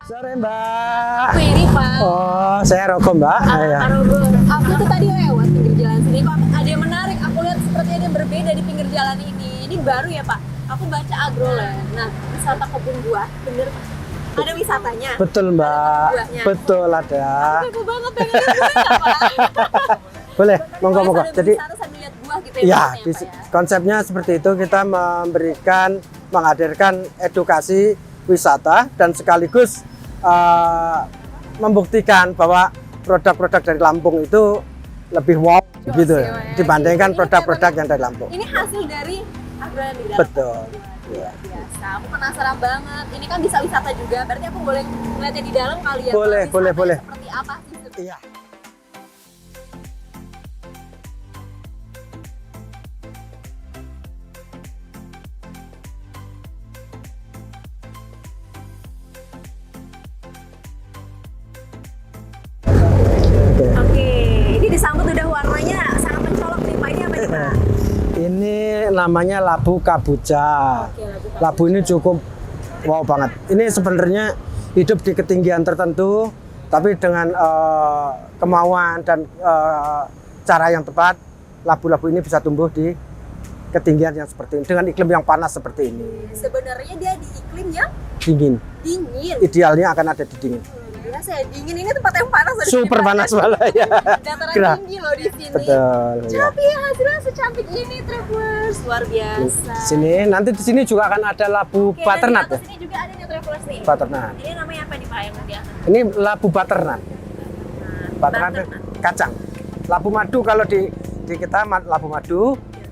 Sore Mbak. Mary Pak. Oh, saya Roko Mbak. Ya. Aku tuh tadi lewat pinggir jalan sini, kok ada yang menarik. Aku lihat seperti ada yang berbeda di pinggir jalan ini. Ini baru ya Pak. Aku baca Agroland. Nah, wisata kebun buah, bener Pak. Ada wisatanya. Betul Mbak. Betul ada. Aku banget pengen lihat buahnya Pak. Boleh, monggo. Jadi sambil lihat buah gitu ya, Pak, ya? konsepnya seperti itu, kita menghadirkan edukasi wisata dan sekaligus membuktikan bahwa produk-produk dari Lampung itu lebih wow gitu dibandingkan produk-produk yang dari Lampung. Ini hasil dari Agroland di dalam. Betul. Luar biasa. Aku penasaran banget. Ini kan bisa wisata juga. Berarti aku boleh ngeliatnya di dalam kali ya? Boleh, Pak? boleh. Wisatanya seperti apa sih? Iya. Oke, ini disambut udah warnanya sangat mencolok nih Pak. Ini apa nih Pak? Ini namanya labu kabuja. Oke, Labu ini cukup wow banget. Ini sebenarnya hidup di ketinggian tertentu, tapi dengan kemauan dan cara yang tepat, labu-labu ini bisa tumbuh di ketinggian yang seperti ini, dengan iklim yang panas seperti ini. Sebenarnya dia di iklim yang Dingin. dingin. Idealnya akan ada di dingin. Biasa ya, dingin ini tempat yang panas. ada di Super sini, Pak. panas malah ya. Dataran Gerah. tinggi loh di sini. Betul. Ya. Tapi hasilnya secantik ini Travelers, luar biasa. Sini, nanti di sini juga akan ada labu Oke, butternut dan di ya. atas ini juga ada nih Travelers nih. Butternut. Ini namanya apa nih Pak yang di atas? Ini labu butternut. Butternut itu kacang. Labu madu kalau di kita labu madu,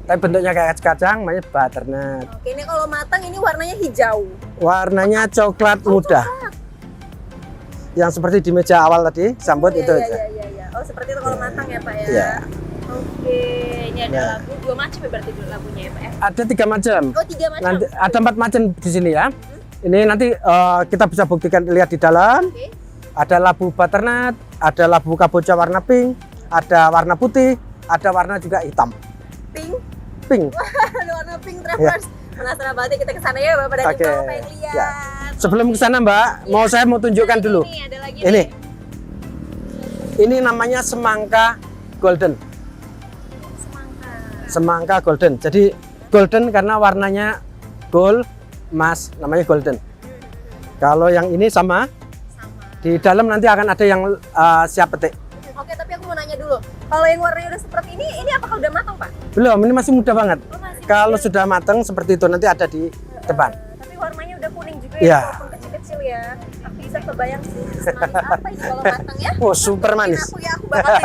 tapi bentuknya kayak kacang, namanya butternut. Oke, ini kalau matang ini warnanya hijau. Warnanya coklat muda. Yang seperti di meja awal tadi, sambut itu aja. Iya. Oh, seperti itu kalau matang ya Pak ya. Iya. Oke, ini ada Ya. labu dua macam ya berarti labunya ya Pak ya. Ada 3 macam. Oh, 3 macam. Nanti ada 4 macam di sini ya. Ini nanti kita bisa buktikan, lihat di dalam. Oke. Ada labu butternut, ada labu kabocha warna pink, ada warna putih, ada warna juga hitam. Pink. Pink. Ada warna pink Travelers. Penasaran banget ya, kita ke sana ya Bapak dan Oke. Ibu pengen lihat. Ya. Sebelum ke sana Mbak, saya mau tunjukkan dulu. Ini ada lagi Ini. nih. Ini namanya semangka golden. Semangka. Semangka golden. Jadi golden karena warnanya gold, emas, namanya golden. Kalau yang ini sama, di dalam nanti akan ada yang siap petik. Oke, tapi aku mau nanya dulu. Kalau yang warnanya udah seperti ini apakah udah matang Pak? Belum, ini masih muda banget. Oh, masih Kalau muda. sudah matang seperti itu nanti ada di depan. Tapi warnanya udah kuning juga Iya. ya, walaupun kecil-kecil ya. Aku bisa kebayang sih semanis apa ini kalau matang ya. Oh, super manis. Aku ya, aku bakal nih.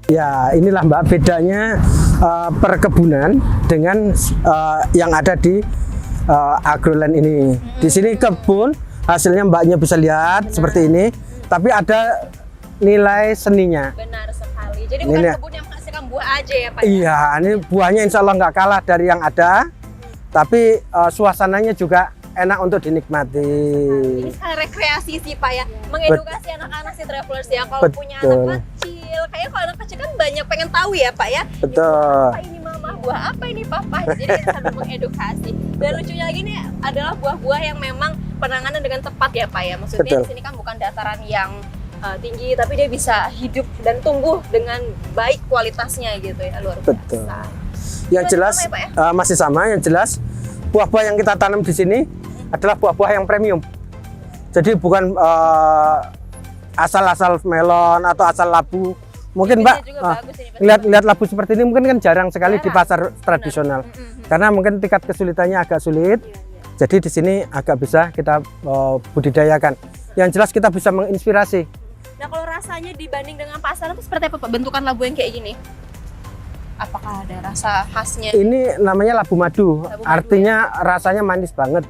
Ya, inilah Mbak bedanya perkebunan dengan yang ada di Agroland ini. Di sini kebun, hasilnya Mbaknya bisa lihat seperti ini, tapi ada nilai seninya. Benar sekali. Jadi Ini bukan nih. kebun yang menghasilkan buah aja ya Pak? Iya, ini buahnya insya Allah nggak kalah dari yang ada, tapi suasananya juga enak untuk dinikmati. Ini sekali rekreasi sih Pak ya, mengedukasi anak-anak si Travelers ya. Kalau punya Betul. anak kecil, kayaknya kalau anak kecil kan banyak pengen tahu ya Pak ya. Betul. Apa ini mama, buah apa ini papa? Jadi kita sambil mengedukasi. Dan lucunya lagi nih adalah buah-buah yang memang penanganan dengan tepat ya Pak ya. Maksudnya Betul. di sini kan bukan dataran yang tinggi, tapi dia bisa hidup dan tumbuh dengan baik kualitasnya gitu ya, luar biasa. Betul. Yang Masih jelas sama ya, Pak, ya? masih sama. Yang jelas buah-buah yang kita tanam di sini adalah buah-buah yang premium. Jadi bukan asal-asal melon atau asal labu. Mungkin Bibitnya Mbak juga bagus ini, lihat labu seperti ini mungkin kan jarang sekali di Jarang. pasar tradisional. Karena mungkin tingkat kesulitannya agak sulit. Iya. Jadi di sini agak bisa kita budidayakan. Yang jelas kita bisa menginspirasi. Nah, kalau rasanya dibanding dengan pasaran itu seperti apa Pak? Bentukan labu yang kayak gini? Apakah ada rasa khasnya? Ini namanya labu madu. Labu madu, Artinya rasanya manis banget.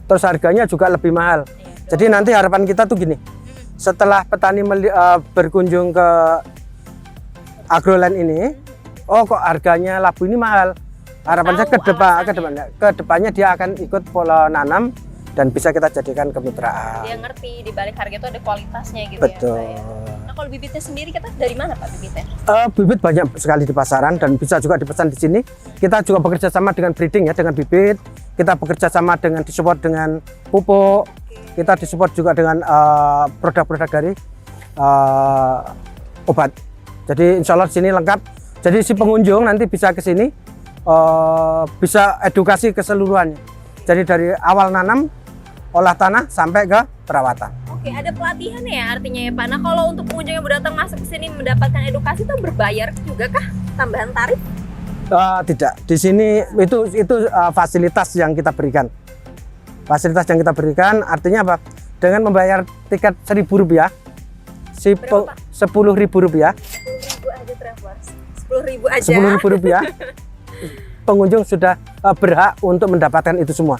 Terus harganya juga lebih mahal. Iya. Jadi nanti harapan kita tuh gini. Setelah petani berkunjung ke Agroland ini, oh kok harganya labu ini mahal. Harapan saya ke depannya dia akan ikut pola nanam dan bisa kita jadikan kemitraan. Dia ngerti di balik harga itu ada kualitasnya gitu Betul. ya Pak ya. Nah, kalau bibitnya sendiri kita dari mana Pak bibitnya? Bibit banyak sekali di pasaran dan bisa juga dipesan di sini. Kita juga bekerja sama dengan breeding ya, dengan bibit. Kita bekerja sama dengan disupport dengan pupuk. Kita disupport juga dengan produk-produk dari obat. Jadi insya Allah di sini lengkap. Jadi si pengunjung nanti bisa ke sini, bisa edukasi keseluruhannya. Jadi dari awal nanam, olah tanah sampai ke perawatan. Oke, ada pelatihannya ya artinya ya Pak. Nah kalau untuk pengunjung yang datang masuk ke sini mendapatkan edukasi itu berbayar juga kah? Tambahan tarif? Tidak, di sini itu fasilitas yang kita berikan. Fasilitas yang kita berikan artinya apa? Dengan membayar tiket Rp1.000, Rp10.000. 10.000 aja travelers. 10.000 aja. Rp10.000. Pengunjung sudah berhak untuk mendapatkan itu semua.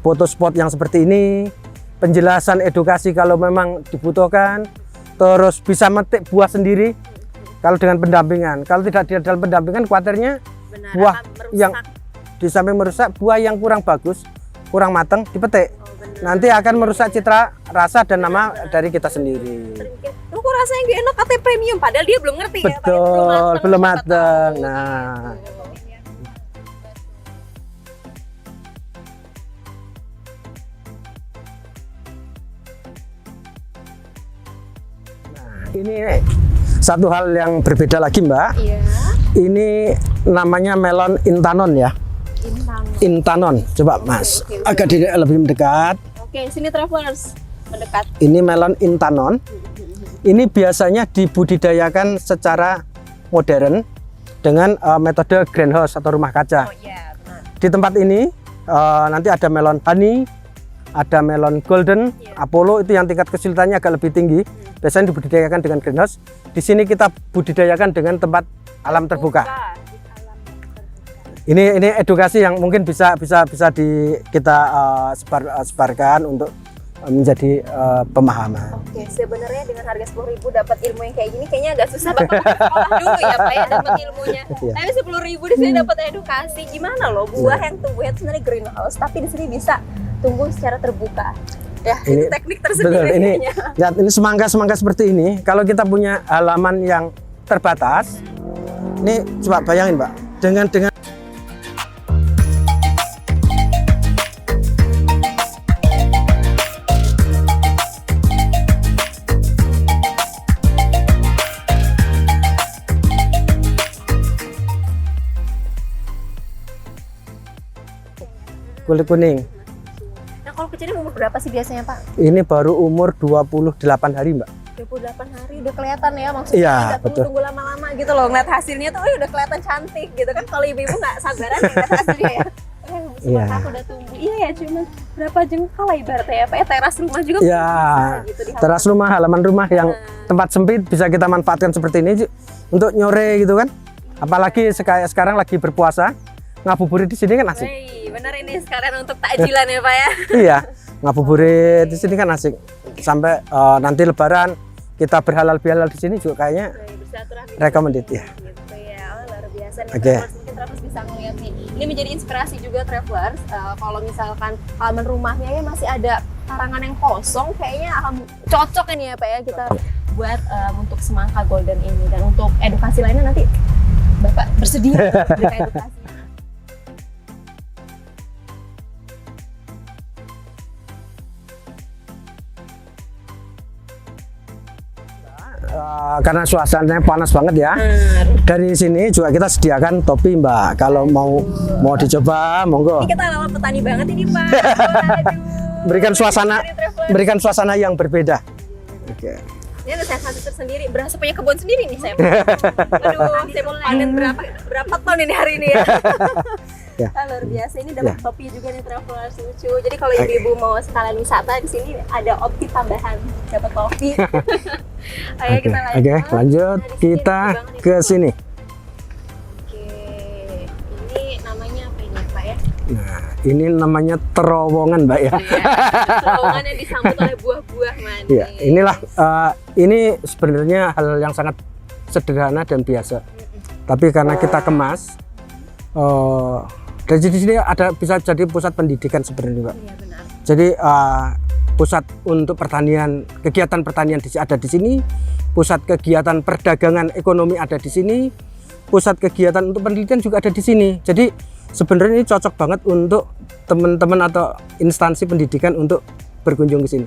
Foto spot yang seperti ini, penjelasan edukasi kalau memang dibutuhkan, terus bisa metik buah sendiri kalau dengan pendampingan. Kalau tidak dalam pendampingan, khawatirnya buah yang di samping merusak, buah yang kurang bagus, kurang matang dipetik. Nanti akan merusak citra, rasa dan nama dari kita sendiri. Kok rasanya gak enak katanya premium padahal dia belum ngerti ya Pak. Betul, belum matang. Nah, ini satu hal yang berbeda lagi Mbak. Iya. Ini namanya melon intanon ya. Intanon. Coba Mas, agak lebih mendekat. Oke, sini travelers mendekat. Ini melon intanon. Ini biasanya dibudidayakan secara modern dengan metode greenhouse atau rumah kaca. Oh iya, benar. Di tempat ini nanti ada melon honey, ada melon golden, Apollo itu yang tingkat kesulitannya agak lebih tinggi. Biasanya dibudidayakan dengan greenhouse. Di sini kita budidayakan dengan tempat alam terbuka. Ini edukasi yang mungkin bisa kita sebarkan untuk menjadi pemahaman. Oke, sebenarnya dengan harga 10.000 dapat ilmu yang kayak gini kayaknya agak susah Bapak harus sekolah dulu ya Pak ya dapat ilmunya. Tapi 10.000 di sini dapat edukasi. Gimana loh buah yang tumbuhnya itu sebenarnya greenhouse tapi di sini bisa tumbuh secara terbuka. Ya, ini teknik tersendiri. Betul, ini semangka seperti ini. Kalau kita punya halaman yang terbatas, ini coba bayangin Mbak, dengan kulit kuning. Kalau kecilnya umur berapa sih biasanya Pak? Ini baru umur 28 hari Mbak. 28 hari udah kelihatan ya maksudnya. Iya, nggak tunggu lama-lama gitu loh ngeliat hasilnya tuh udah kelihatan cantik gitu kan. Kalau ibu-ibu nggak sabaran ya ngeliat hasilnya ya. Semangka aku udah tumbuh. Iya ya cuma berapa jengkal lah ibaratnya ya Pak ya. Teras rumah juga ya, gitu, teras rumah, halaman rumah yang tempat sempit bisa kita manfaatkan seperti ini untuk nyore gitu kan. Apalagi sekarang lagi berpuasa, ngabuburit di sini kan asik. Bener ini sekarang untuk takjilan ya Pak ya. Iya, ngabuburit di sini kan asik. Sampai nanti Lebaran kita berhalal bihalal di sini juga kayaknya recommended ya. Gitu ya, luar biasa nih. Oke. Mungkin travelers bisa ngeliat nih. Ini menjadi inspirasi juga travelers. Kalau misalkan halaman rumahnya ya masih ada karangan yang kosong, kayaknya cocok ini ya Pak ya kita buat untuk semangka golden ini dan untuk edukasi lainnya nanti Bapak bersedia berikan edukasi. Karena suasananya panas banget ya. Dari sini juga kita sediakan topi Mbak. Kalau mau dicoba, monggo. Ini kita ala petani banget ini Pak. Berikan suasana yang berbeda. Oke. Ini ada sensasi tersendiri. Berasa punya kebun sendiri nih saya. Aduh, saya mau panen berapa ton ini hari ini ya. Ya. Luar biasa ini dapat topi juga nih travelers lucu. Jadi kalau ibu-ibu mau sekalian wisata di sini ada opsi tambahan dapat topi. Ayo kita lanjut. Oke, lanjut kita ke sini. Oke. Ini namanya apa ini Pak ya? Nah, ini namanya terowongan Mbak ya. Terowongan yang disambut oleh buah-buah manis. Iya, inilah ini sebenarnya hal yang sangat sederhana dan biasa. Tapi karena kita kemas dari sini ada bisa jadi pusat pendidikan sebenarnya Mbak. Iya benar. Jadi pusat untuk pertanian, kegiatan pertanian ada di sini, pusat kegiatan perdagangan ekonomi ada di sini, pusat kegiatan untuk penelitian juga ada di sini. Jadi sebenarnya ini cocok banget untuk teman-teman atau instansi pendidikan untuk berkunjung ke sini.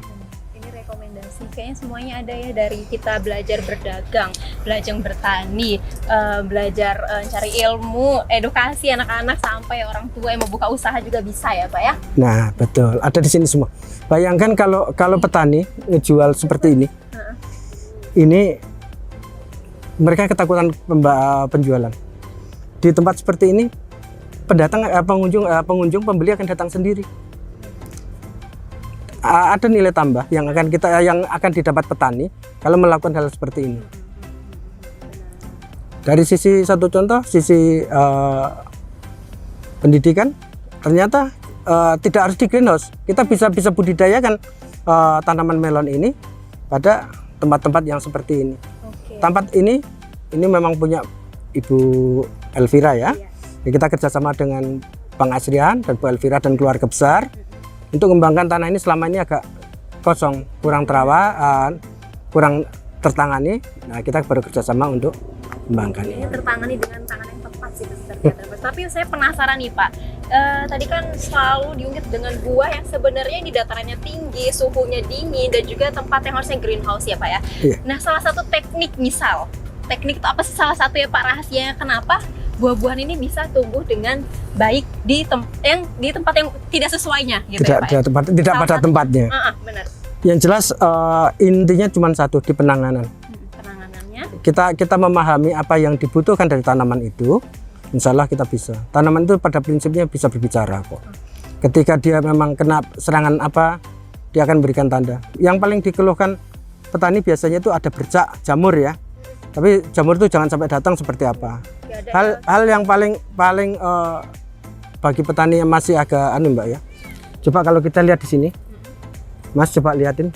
Ini rekomendasi, kayaknya semuanya ada ya, dari kita belajar berdagang, belajar bertani, belajar cari ilmu, edukasi anak-anak, sampai orang tua yang mau buka usaha juga bisa ya Pak ya? Nah betul, ada di sini semua. Bayangkan kalau petani ngejual seperti ini mereka ketakutan penjualan. Di tempat seperti ini pengunjung pembeli akan datang sendiri. Ada nilai tambah yang akan didapat petani kalau melakukan hal seperti ini. Dari sisi satu contoh, sisi pendidikan, ternyata tidak harus di greenhouse. Kita bisa budidayakan tanaman melon ini pada tempat-tempat yang seperti ini. Tempat ini memang punya Ibu Elvira ya. Kita kerjasama dengan Bang Asrian dan Bu Elvira dan keluarga besar untuk mengembangkan tanah ini. Selama ini agak kosong, kurang terawat, kurang tertangani. Nah, kita baru kerjasama untuk mengembangkan ini. Tertangani dengan tangan yang tepat sih ternyata. Tapi saya penasaran nih Pak, tadi kan selalu diungkit dengan gua yang sebenarnya di datarannya tinggi, suhunya dingin, dan juga tempat yang harusnya greenhouse ya Pak ya. Iya. Nah, salah satu teknik itu apa sih, salah satu ya Pak rahasianya kenapa buah-buahan ini bisa tumbuh dengan baik di tempat yang tidak sesuainya gitu Tidak, ya Pak? tidak pada tempatnya. Benar. Yang jelas intinya cuma satu, di penanganan. Penanganannya. Kita memahami apa yang dibutuhkan dari tanaman itu, insya Allah kita bisa. Tanaman itu pada prinsipnya bisa berbicara kok. Ketika dia memang kena serangan apa, dia akan berikan tanda. Yang paling dikeluhkan petani biasanya itu ada bercak jamur ya. Tapi jamur itu jangan sampai datang seperti apa. Hal yang paling bagi petani yang masih agak Mbak ya. Coba kalau kita lihat di sini, Mas coba lihatin.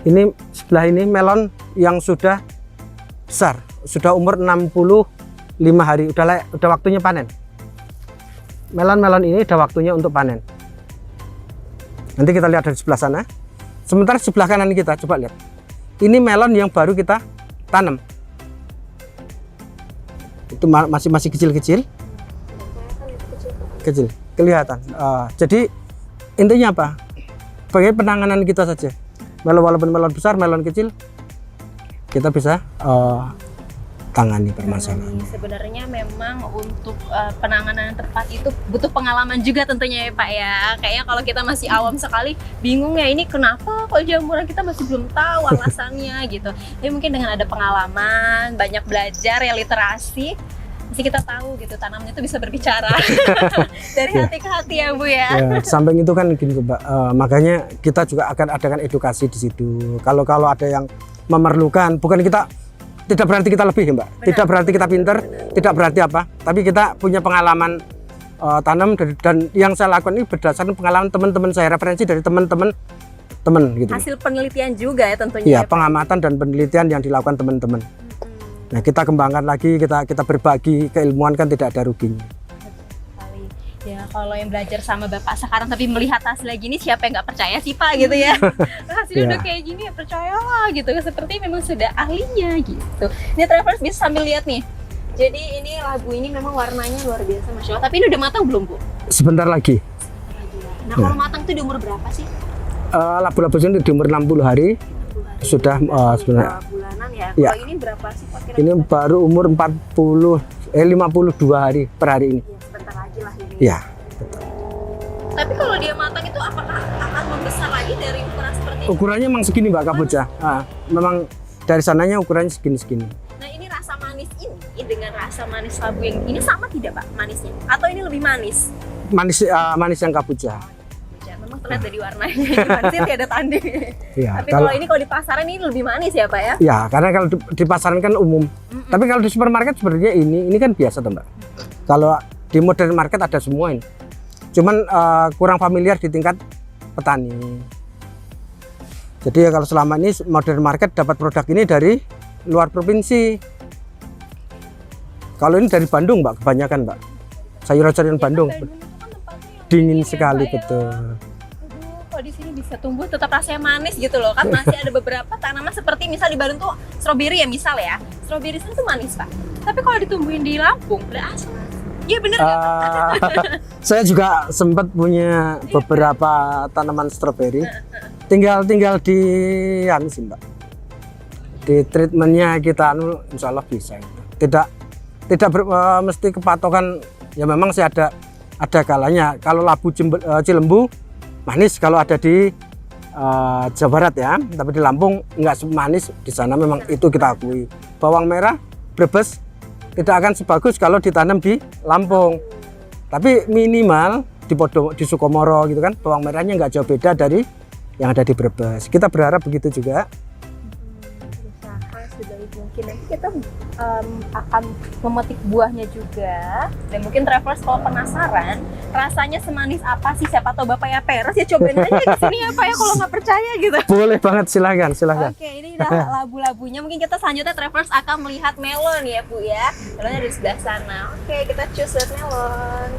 Ini sebelah ini melon yang sudah besar, sudah umur 65 hari, udah waktunya panen. Melon-melon ini udah waktunya untuk panen. Nanti kita lihat dari sebelah sana. Sementara sebelah kanan kita coba lihat. Ini melon yang baru kita tanam. Itu masih kecil-kecil. Kecil, kelihatan. Jadi intinya apa? Bagaimana penanganan kita saja. Walaupun melon besar, melon kecil, kita bisa tangani permasalahan. Sebenarnya memang untuk penanganan yang tepat itu butuh pengalaman juga tentunya ya Pak ya. Kayaknya kalau kita masih awam sekali, bingung ya ini kenapa kok jamuran, kita masih belum tahu alasannya gitu. Jadi mungkin dengan ada pengalaman, banyak belajar ya, literasi, mesti kita tahu gitu tanaman itu bisa berbicara dari hati ke hati ya Bu ya. Samping itu kan gini Mbak, makanya kita juga akan adakan edukasi di situ. Kalau ada yang memerlukan, bukan kita, tidak berarti kita lebih ya Mbak. Benar. Tidak berarti kita pinter, tidak berarti apa. Tapi kita punya pengalaman tanam, dan yang saya lakukan ini berdasarkan pengalaman teman-teman saya, referensi dari teman-teman gitu. Hasil penelitian juga ya tentunya. Iya, pengamatan dan penelitian yang dilakukan teman-teman. Nah, kita kembangkan lagi, kita berbagi keilmuan, kan tidak ada ruginya. Ya kalau yang belajar sama Bapak sekarang tapi melihat hasilnya gini, siapa yang nggak percaya sih Pak gitu ya. Hasilnya udah kayak gini ya percayalah gitu, seperti memang sudah ahlinya gitu. Ini travelers bisa sambil lihat nih. Jadi ini labu ini memang warnanya luar biasa Masya Allah. Tapi ini udah matang belum Bu? Sebentar lagi. Nah kalau matang itu di umur berapa sih? Labu-labu ini di umur 60 hari. Sudah sebenarnya bulanan ya. Kalau ini berapa sih Pak kira-kira? Ini baru umur 52 hari per hari ini. Sebentar lagi lah ini. Ya. Tapi kalau dia matang itu apakah akan membesar lagi dari ukuran seperti ini? Ukurannya memang segini Mbak Kabuca. Memang dari sananya ukurannya segini-segini. Nah ini rasa manis ini dengan rasa manis labu yang ini sama tidak Pak manisnya? Atau ini lebih manis? Manis yang Kabuca. Memang terlihat dari warnanya gimana sih, tidak ada tanding. Ya, tapi kalau ini kalau di pasaran ini lebih manis ya Pak ya? Ya, karena kalau di pasaran kan umum. Tapi kalau di supermarket sebenarnya ini kan biasa tuh Mbak. Kalau di modern market ada semua ini. Cuman kurang familiar di tingkat petani. Jadi ya kalau selama ini modern market dapat produk ini dari luar provinsi. Kalau ini dari Bandung Mbak, kebanyakan Mbak. Sayur-sayuran Bandung. Kan Dingin sekali betul. kok di sini bisa tumbuh tetap rasanya manis gitu loh kan, masih ada beberapa tanaman seperti misal di Bandung tuh stroberi ya misal ya, stroberi itu manis Pak, tapi kalau ditumbuhin di Lampung udah asam. Iya bener nggak Pak? Saya juga sempat punya beberapa tanaman stroberi. Tinggal di anu sih Mbak. Di treatmentnya kita anu insya Allah bisa. Mesti kepatokan, ya memang sih ada kalanya. Kalau labu Cilembu manis kalau ada di Jawa Barat ya, tapi di Lampung nggak semanis di sana, memang itu kita akui. Bawang merah Brebes tidak akan sebagus kalau ditanam di Lampung, tapi minimal di Sukomoro gitu kan, bawang merahnya nggak jauh beda dari yang ada di Brebes. Kita berharap begitu juga. Usaha sebaik mungkin, nanti kita akan memetik buahnya juga, dan mungkin travelers kalau penasaran rasanya semanis apa sih, siapa tahu Bapak ya peres ya, cobain aja di sini ya Pak ya kalau nggak percaya gitu. Boleh banget, silahkan. Oke, ini udah labu-labunya. Mungkin kita selanjutnya travelers akan melihat melon ya Bu ya. Melonnya ada di sebelah sana. Oke, kita choose melon.